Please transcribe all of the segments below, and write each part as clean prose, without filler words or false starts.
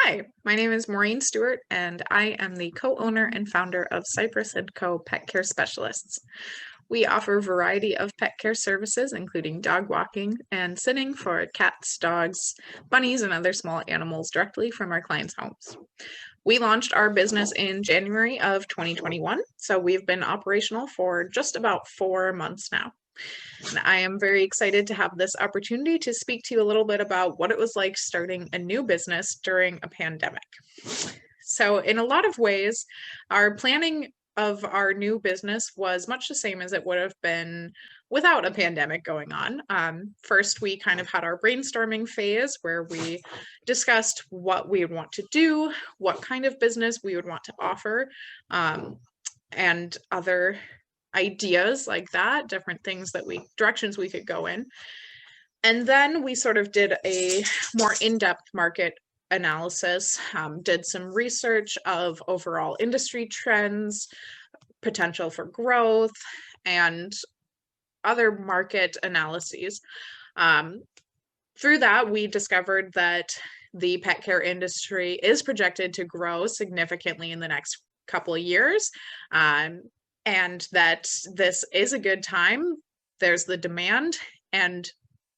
Hi, my name is Maureen Stewart, and I am the co-owner and founder of Cypress & Co. Pet Care Specialists. We offer a variety of pet care services, including dog walking and sitting for cats, dogs, bunnies, and other small animals directly from our clients' homes. We launched our business in January of 2021, so we've been operational for just about 4 months now. And I am very excited to have this opportunity to speak to you a little bit about what it was like starting a new business during a pandemic. So, in a lot of ways, our planning of our new business was much the same as it would have been without a pandemic going on. First, we kind of had our brainstorming phase where we discussed what we would want to do, what kind of business we would want to offer, and other ideas like that, different things that directions we could go in. And then we sort of did a more in-depth market analysis, did some research of overall industry trends, potential for growth, and other market analyses. Through that, we discovered that the pet care industry is projected to grow significantly in the next couple of years. And that this is a good time. There's the demand and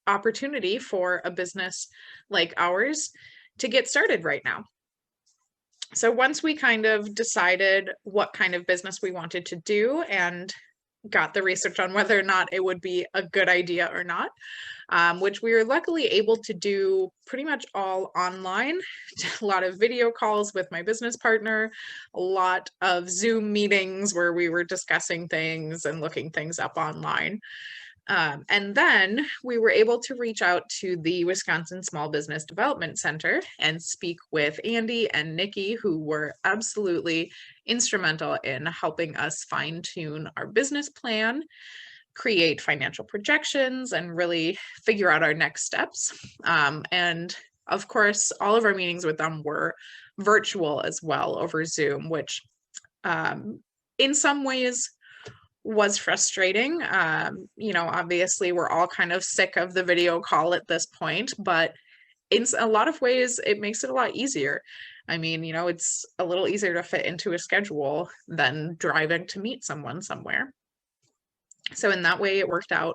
opportunity for a business like ours to get started right now. So once we kind of decided what kind of business we wanted to do and got the research on whether or not it would be a good idea or not, which we were luckily able to do pretty much all online. A lot of video calls with my business partner, a lot of Zoom meetings where we were discussing things and looking things up online. And then we were able to reach out to the Wisconsin Small Business Development Center and speak with Andy and Nikki, who were absolutely instrumental in helping us fine-tune our business plan, create financial projections, and really figure out our next steps. And of course, all of our meetings with them were virtual as well over Zoom, which in some ways was frustrating. Obviously we're all kind of sick of the video call at this point, but in a lot of ways it makes it a lot easier. I mean, it's a little easier to fit into a schedule than driving to meet someone somewhere. So in that way, it worked out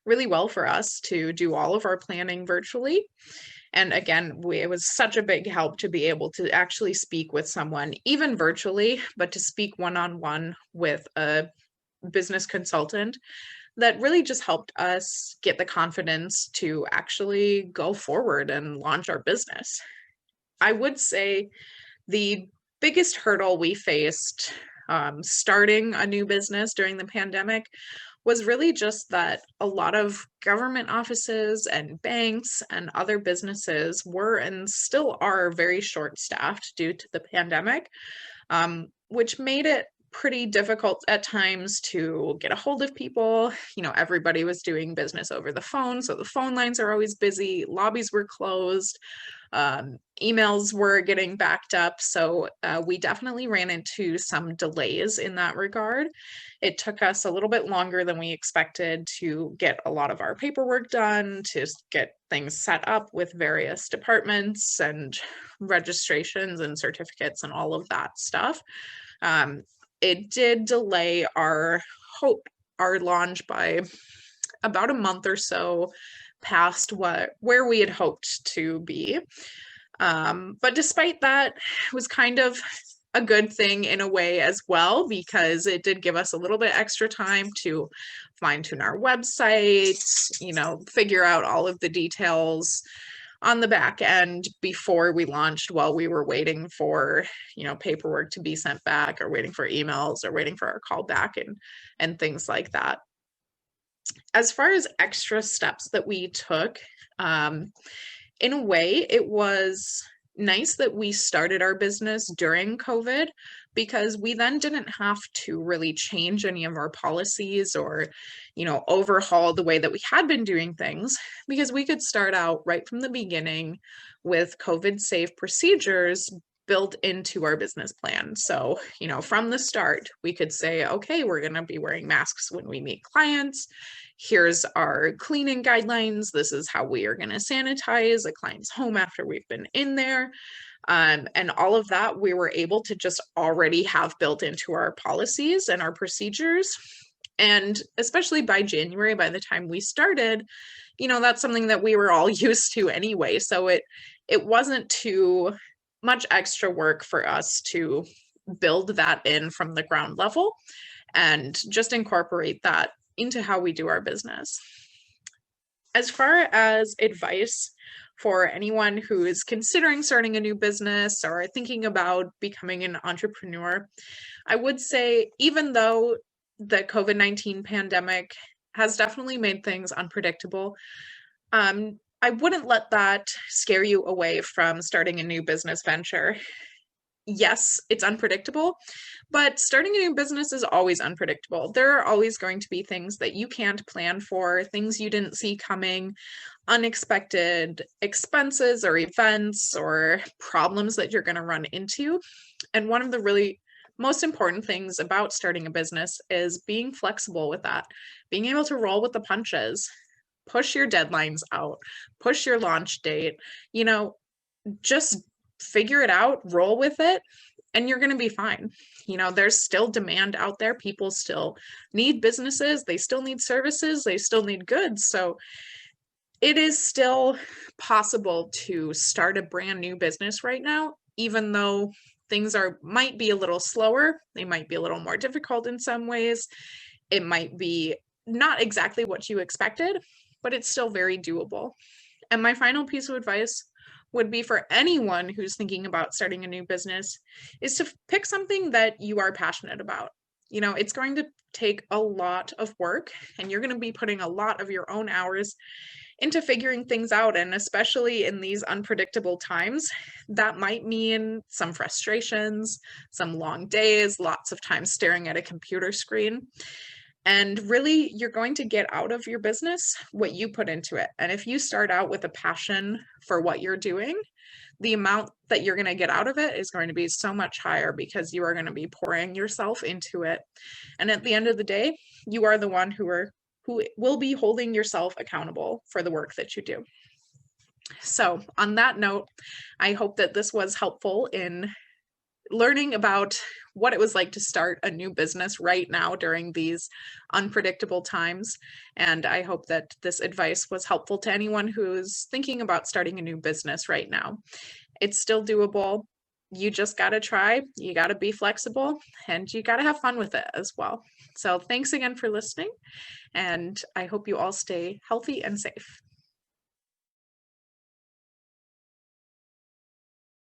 really well for us to do all of our planning virtually. And again, it was such a big help to be able to actually speak with someone, even virtually, but to speak one-on-one with a business consultant that really just helped us get the confidence to actually go forward and launch our business. I would say the biggest hurdle we faced starting a new business during the pandemic was really just that a lot of government offices and banks and other businesses were and still are very short-staffed due to the pandemic, which made it pretty difficult at times to get a hold of people. Everybody was doing business over the phone, so the phone lines are always busy, lobbies were closed, emails were getting backed up. So we definitely ran into some delays in that regard. It took us a little bit longer than we expected to get a lot of our paperwork done, to get things set up with various departments and registrations and certificates and all of that stuff. It did delay our launch by about a month or so past where we had hoped to be. But despite that, it was kind of a good thing in a way as well, because it did give us a little bit extra time to fine-tune our website, figure out all of the details on the back end before we launched, while we were waiting for paperwork to be sent back, or waiting for emails, or waiting for our call back, and things like that. As far as extra steps that we took, in a way it was nice that we started our business during COVID, because we then didn't have to really change any of our policies or, overhaul the way that we had been doing things, because we could start out right from the beginning with COVID safe procedures built into our business plan. So, from the start, we could say, okay, we're going to be wearing masks when we meet clients. Here's our cleaning guidelines. This is how we are going to sanitize a client's home after we've been in there. And all of that we were able to just already have built into our policies and our procedures. And especially by January, by the time we started, that's something that we were all used to anyway. So it wasn't too much extra work for us to build that in from the ground level and just incorporate that into how we do our business. As far as advice for anyone who is considering starting a new business or thinking about becoming an entrepreneur, I would say, even though the COVID-19 pandemic has definitely made things unpredictable, I wouldn't let that scare you away from starting a new business venture. Yes, it's unpredictable, but starting a new business is always unpredictable. There are always going to be things that you can't plan for, things you didn't see coming, unexpected expenses or events or problems that you're going to run into. And one of the really most important things about starting a business is being flexible with that, being able to roll with the punches. Push your deadlines out, push your launch date, just figure it out, roll with it, and you're going to be fine. There's still demand out there. People still need businesses, they still need services, they still need goods. So it is still possible to start a brand new business right now, even though things might be a little slower, they might be a little more difficult in some ways. It might be not exactly what you expected, but it's still very doable. And my final piece of advice would be for anyone who's thinking about starting a new business is to pick something that you are passionate about. It's going to take a lot of work, and you're going to be putting a lot of your own hours into figuring things out. And especially in these unpredictable times, that might mean some frustrations, some long days, lots of time staring at a computer screen. And really, you're going to get out of your business what you put into it. And if you start out with a passion for what you're doing, the amount that you're going to get out of it is going to be so much higher because you are going to be pouring yourself into it. And at the end of the day, you are the one who will be holding yourself accountable for the work that you do. So on that note, I hope that this was helpful in learning about what it was like to start a new business right now during these unpredictable times. And I hope that this advice was helpful to anyone who's thinking about starting a new business right now. It's still doable. You just got to try, you got to be flexible, and you got to have fun with it as well. So thanks again for listening, and I hope you all stay healthy and safe.